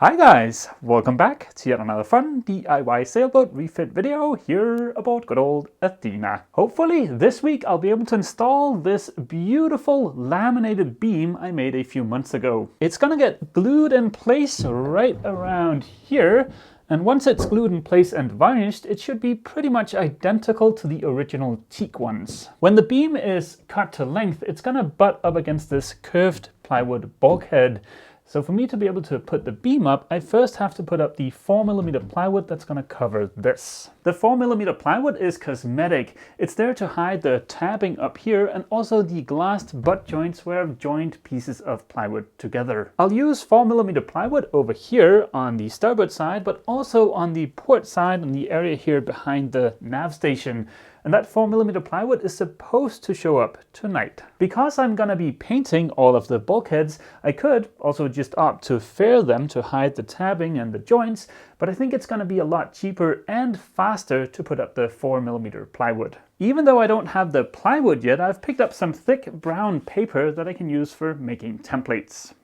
Hi guys, welcome back to yet another fun DIY sailboat refit video here about good old Athena. Hopefully this week I'll be able to install this beautiful laminated beam I made a few months ago. It's gonna get glued in place right around here, and once it's glued in place and varnished, it should be pretty much identical to the original teak ones. When the beam is cut to length, it's gonna butt up against this curved plywood bulkhead. So for me to be able to put the beam up, I first have to put up the 4mm plywood that's going to cover this. The 4mm plywood is cosmetic. It's there to hide the tabbing up here and also the glassed butt joints where I've joined pieces of plywood together. I'll use 4mm plywood over here on the starboard side, but also on the port side in the area here behind the nav station. And that 4mm plywood is supposed to show up tonight. Because I'm gonna be painting all of the bulkheads, I could also just opt to fair them to hide the tabbing and the joints, but I think it's gonna be a lot cheaper and faster to put up the 4mm plywood. Even though I don't have the plywood yet, I've picked up some thick brown paper that I can use for making templates.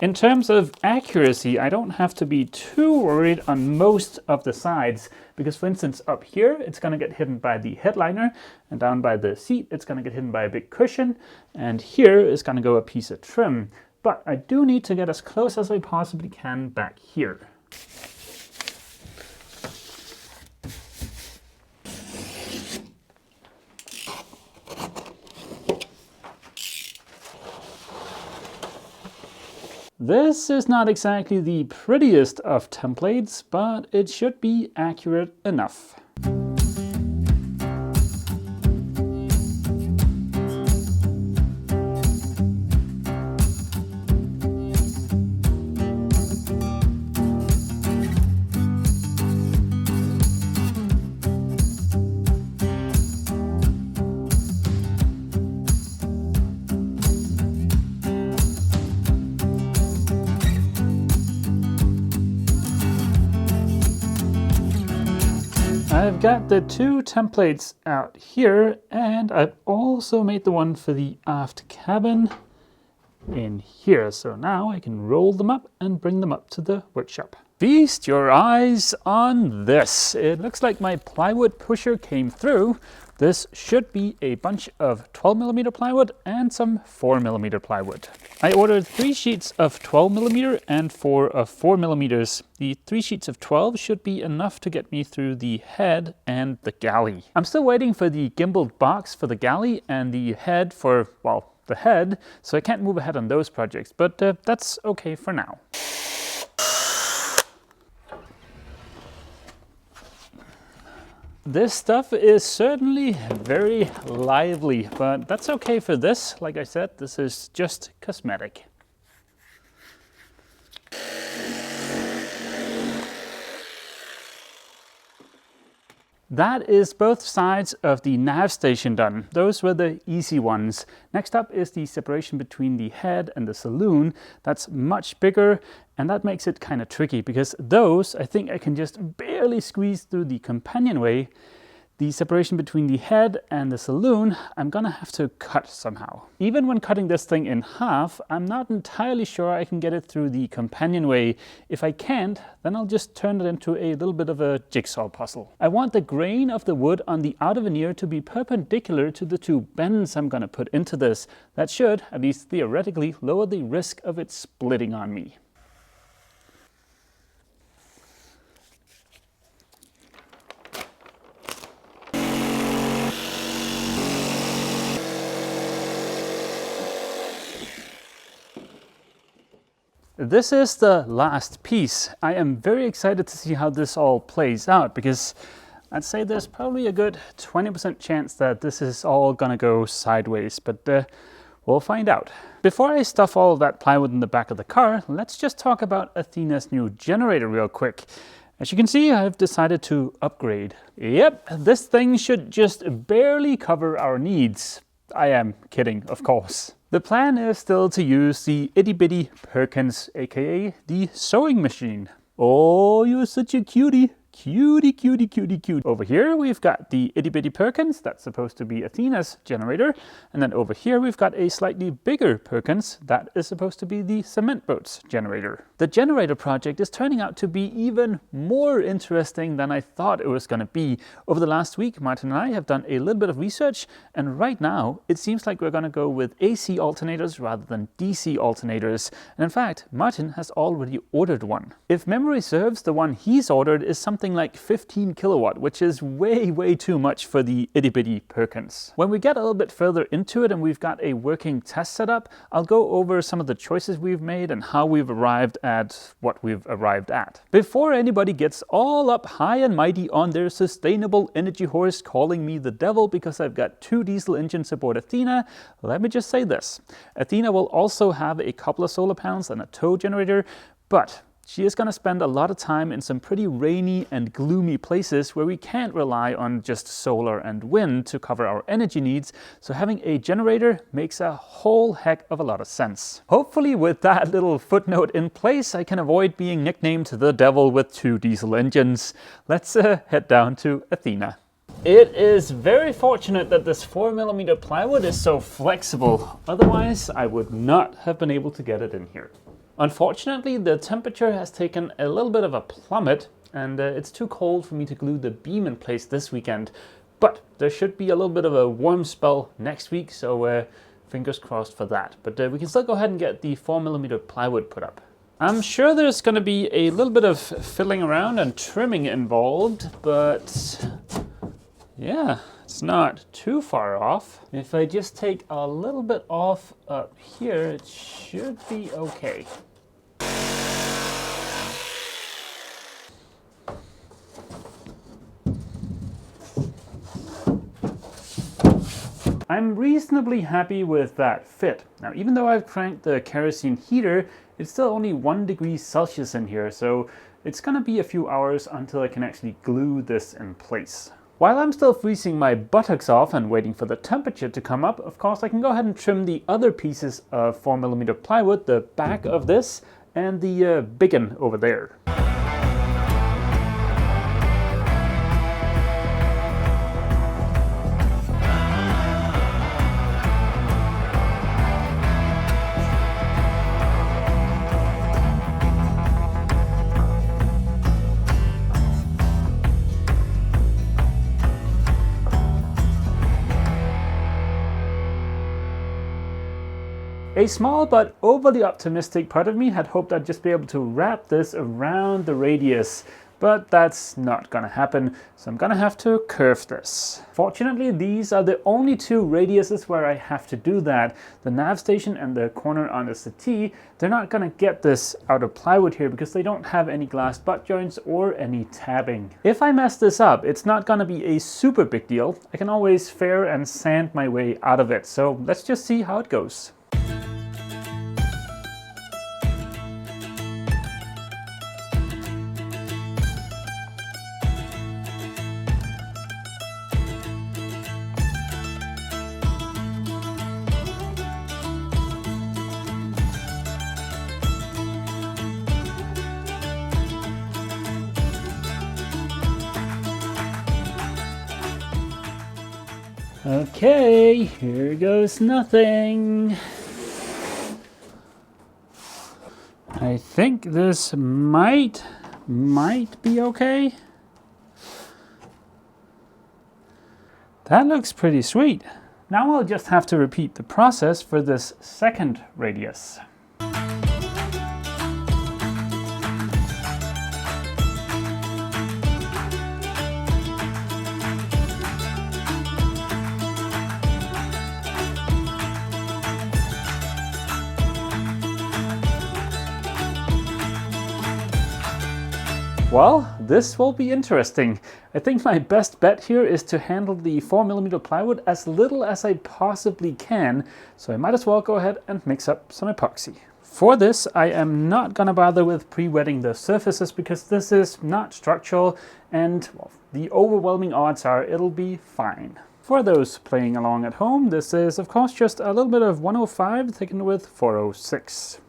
In terms of accuracy, I don't have to be too worried on most of the sides because, for instance, up here it's going to get hidden by the headliner, and down by the seat it's going to get hidden by a big cushion, and here is going to go a piece of trim. But I do need to get as close as I possibly can back here. This is not exactly the prettiest of templates, but it should be accurate enough. I've got the two templates out here, and I've also made the one for the aft cabin in here. So now I can roll them up and bring them up to the workshop. Feast your eyes on this. It looks like my plywood pusher came through. This should be a bunch of 12mm plywood and some 4mm plywood. I ordered 3 sheets of 12mm and 4 of 4mm. The 3 sheets of 12 should be enough to get me through the head and the galley. I'm still waiting for the gimbaled box for the galley and the head for, well, the head, so I can't move ahead on those projects, but that's okay for now. This stuff is certainly very lively, but that's okay for this. Like I said, this is just cosmetic. That is both sides of the nav station done. Those were the easy ones. Next up is the separation between the head and the saloon. That's much bigger, and that makes it kind of tricky because those, I think I can just barely squeeze through the companionway. The separation between the head and the saloon, I'm gonna have to cut somehow. Even when cutting this thing in half, I'm not entirely sure I can get it through the companionway. If I can't, then I'll just turn it into a little bit of a jigsaw puzzle. I want the grain of the wood on the outer veneer to be perpendicular to the 2 bends I'm gonna put into this. That should, at least theoretically, lower the risk of it splitting on me. This is the last piece. I am very excited to see how this all plays out because I'd say there's probably a good 20% chance that this is all gonna go sideways, but we'll find out. Before I stuff all of that plywood in the back of the car, let's just talk about Athena's new generator real quick. As you can see, I've decided to upgrade. Yep, this thing should just barely cover our needs. I am kidding, of course. The plan is still to use the itty bitty Perkins, aka the sewing machine. Oh, you're such a cutie. Cutie, cutie, cutie, cute. Over here we've got the itty bitty Perkins, that's supposed to be Athena's generator. And then over here we've got a slightly bigger Perkins, that is supposed to be the cement boat's generator. The generator project is turning out to be even more interesting than I thought it was going to be. Over the last week, Martin and I have done a little bit of research, and right now it seems like we're going to go with AC alternators rather than DC alternators. And in fact, Martin has already ordered one. If memory serves, the one he's ordered is something like 15 kilowatt, which is way too much for the itty bitty Perkins. When we get a little bit further into it and we've got a working test set up, I'll go over some of the choices we've made and how we've arrived at what we've arrived at. Before anybody gets all up high and mighty on their sustainable energy horse calling me the devil because I've got 2 diesel engines aboard Athena, let me just say this. Athena will also have a couple of solar panels and a tow generator, but she is going to spend a lot of time in some pretty rainy and gloomy places where we can't rely on just solar and wind to cover our energy needs, so having a generator makes a whole heck of a lot of sense. Hopefully with that little footnote in place, I can avoid being nicknamed the devil with 2 diesel engines. Let's head down to Athena. It is very fortunate that this 4mm plywood is so flexible, otherwise I would not have been able to get it in here. Unfortunately, the temperature has taken a little bit of a plummet, and it's too cold for me to glue the beam in place this weekend. But there should be a little bit of a warm spell next week, so fingers crossed for that. But we can still go ahead and get the 4mm plywood put up. I'm sure there's going to be a little bit of fiddling around and trimming involved, but yeah, it's not too far off. If I just take a little bit off up here, it should be okay. I'm reasonably happy with that fit. Now, even though I've cranked the kerosene heater, it's still only 1 degree Celsius in here, so it's gonna be a few hours until I can actually glue this in place. While I'm still freezing my buttocks off and waiting for the temperature to come up, of course I can go ahead and trim the other pieces of 4mm plywood, the back of this and the big one over there. A small but overly optimistic part of me had hoped I'd just be able to wrap this around the radius, but that's not gonna happen, so I'm gonna have to curve this. Fortunately, these are the only 2 radiuses where I have to do that. The nav station and the corner on the settee, they're not gonna get this out of plywood here because they don't have any glass butt joints or any tabbing. If I mess this up, it's not gonna be a super big deal. I can always fair and sand my way out of it, so let's just see how it goes. Okay, here goes nothing. I think this might be okay. That looks pretty sweet. Now I'll just have to repeat the process for this second radius. Well, this will be interesting. I think my best bet here is to handle the 4mm plywood as little as I possibly can, so I might as well go ahead and mix up some epoxy. For this, I am not gonna bother with pre-wetting the surfaces because this is not structural and, well, the overwhelming odds are it'll be fine. For those playing along at home, this is of course just a little bit of 105 thickened with 406.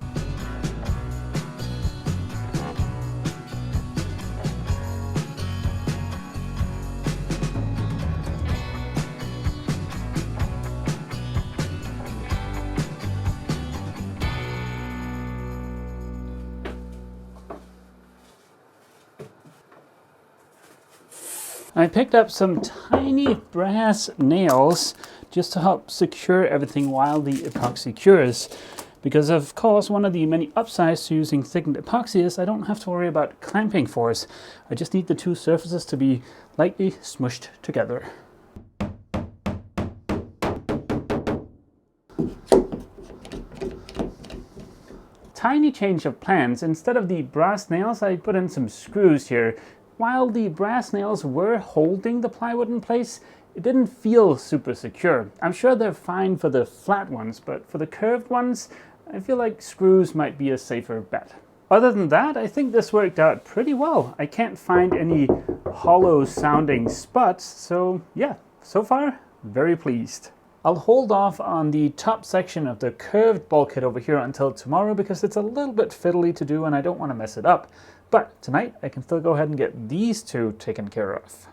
I picked up some tiny brass nails just to help secure everything while the epoxy cures. Because of course, one of the many upsides to using thickened epoxy is I don't have to worry about clamping force. I just need the two surfaces to be lightly smushed together. Tiny change of plans. Instead of the brass nails, I put in some screws here. While the brass nails were holding the plywood in place, it didn't feel super secure. I'm sure they're fine for the flat ones, but for the curved ones, I feel like screws might be a safer bet. Other than that, I think this worked out pretty well. I can't find any hollow sounding spots, so yeah, so far, very pleased. I'll hold off on the top section of the curved bulkhead over here until tomorrow because it's a little bit fiddly to do and I don't want to mess it up. But tonight I can still go ahead and get these two taken care of.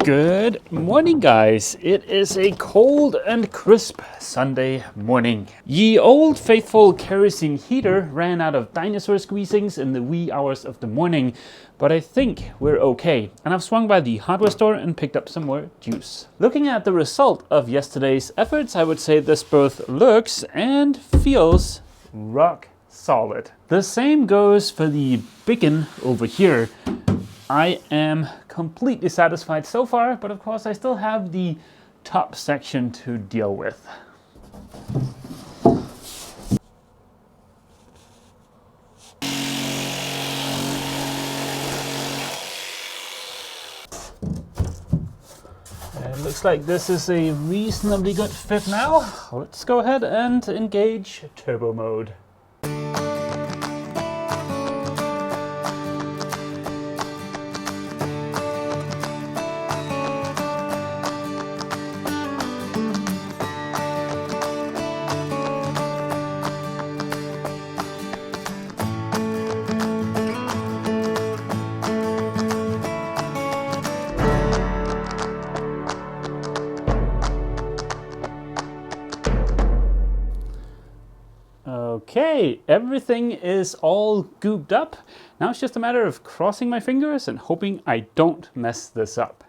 Good morning, guys. It is a cold and crisp Sunday morning. Ye old faithful kerosene heater ran out of dinosaur squeezings in the wee hours of the morning, but I think we're okay. And I've swung by the hardware store and picked up some more juice. Looking at the result of yesterday's efforts, I would say this both looks and feels rock solid. The same goes for the beacon over here. I am completely satisfied so far, but of course I still have the top section to deal with. It looks like this is a reasonably good fit now. Let's go ahead and engage turbo mode. Okay, everything is all gooped up. Now it's just a matter of crossing my fingers and hoping I don't mess this up.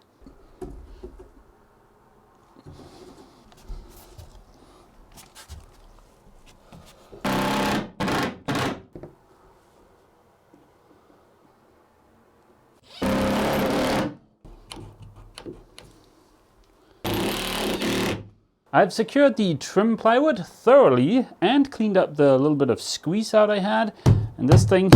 I've secured the trim plywood thoroughly and cleaned up the little bit of squeeze out I had, and this thing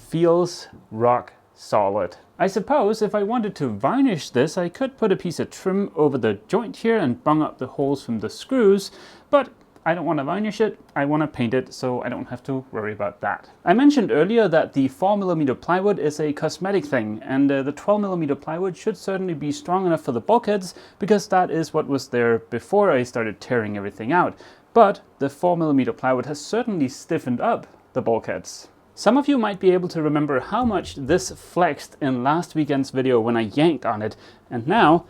feels rock solid. I suppose if I wanted to varnish this, I could put a piece of trim over the joint here and bung up the holes from the screws, but I don't want to varnish it, I want to paint it, so I don't have to worry about that. I mentioned earlier that the 4mm plywood is a cosmetic thing, and the 12mm plywood should certainly be strong enough for the bulkheads, because that is what was there before I started tearing everything out. But the 4mm plywood has certainly stiffened up the bulkheads. Some of you might be able to remember how much this flexed in last weekend's video when I yanked on it, and now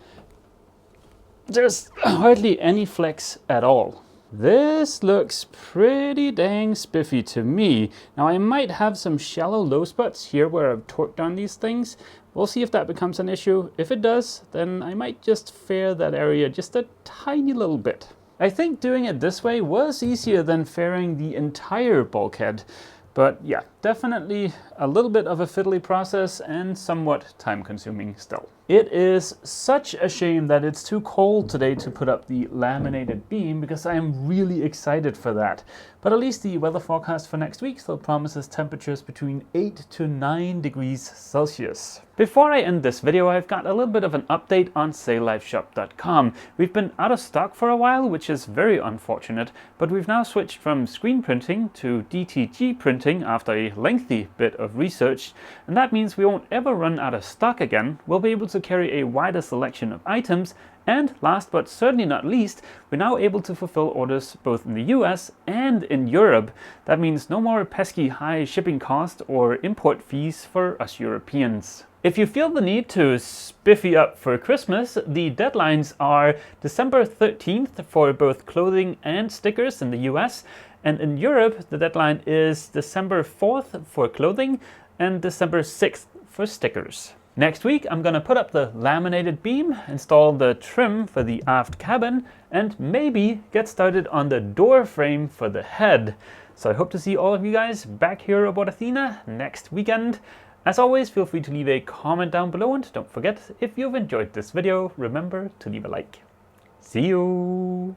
there's hardly any flex at all. This looks pretty dang spiffy to me. Now I might have some shallow low spots here where I've torqued on these things. We'll see if that becomes an issue. If it does, then I might just fair that area just a tiny little bit. I think doing it this way was easier than fairing the entire bulkhead. But yeah, definitely a little bit of a fiddly process and somewhat time consuming still. It is such a shame that it's too cold today to put up the laminated beam because I am really excited for that. But at least the weather forecast for next week still promises temperatures between 8 to 9 degrees Celsius. Before I end this video, I've got a little bit of an update on saillifeshop.com. We've been out of stock for a while, which is very unfortunate, but we've now switched from screen printing to DTG printing after a lengthy bit of research, and that means we won't ever run out of stock again. We'll be able also carry a wider selection of items, and last but certainly not least, we're now able to fulfill orders both in the US and in Europe. That means no more pesky high shipping costs or import fees for us Europeans. If you feel the need to spiffy up for Christmas, the deadlines are December 13th for both clothing and stickers in the US, and in Europe the deadline is December 4th for clothing and December 6th for stickers. Next week I'm going to put up the laminated beam, install the trim for the aft cabin, and maybe get started on the door frame for the head. So I hope to see all of you guys back here aboard Athena next weekend. As always, feel free to leave a comment down below, and don't forget, if you've enjoyed this video, remember to leave a like. See you!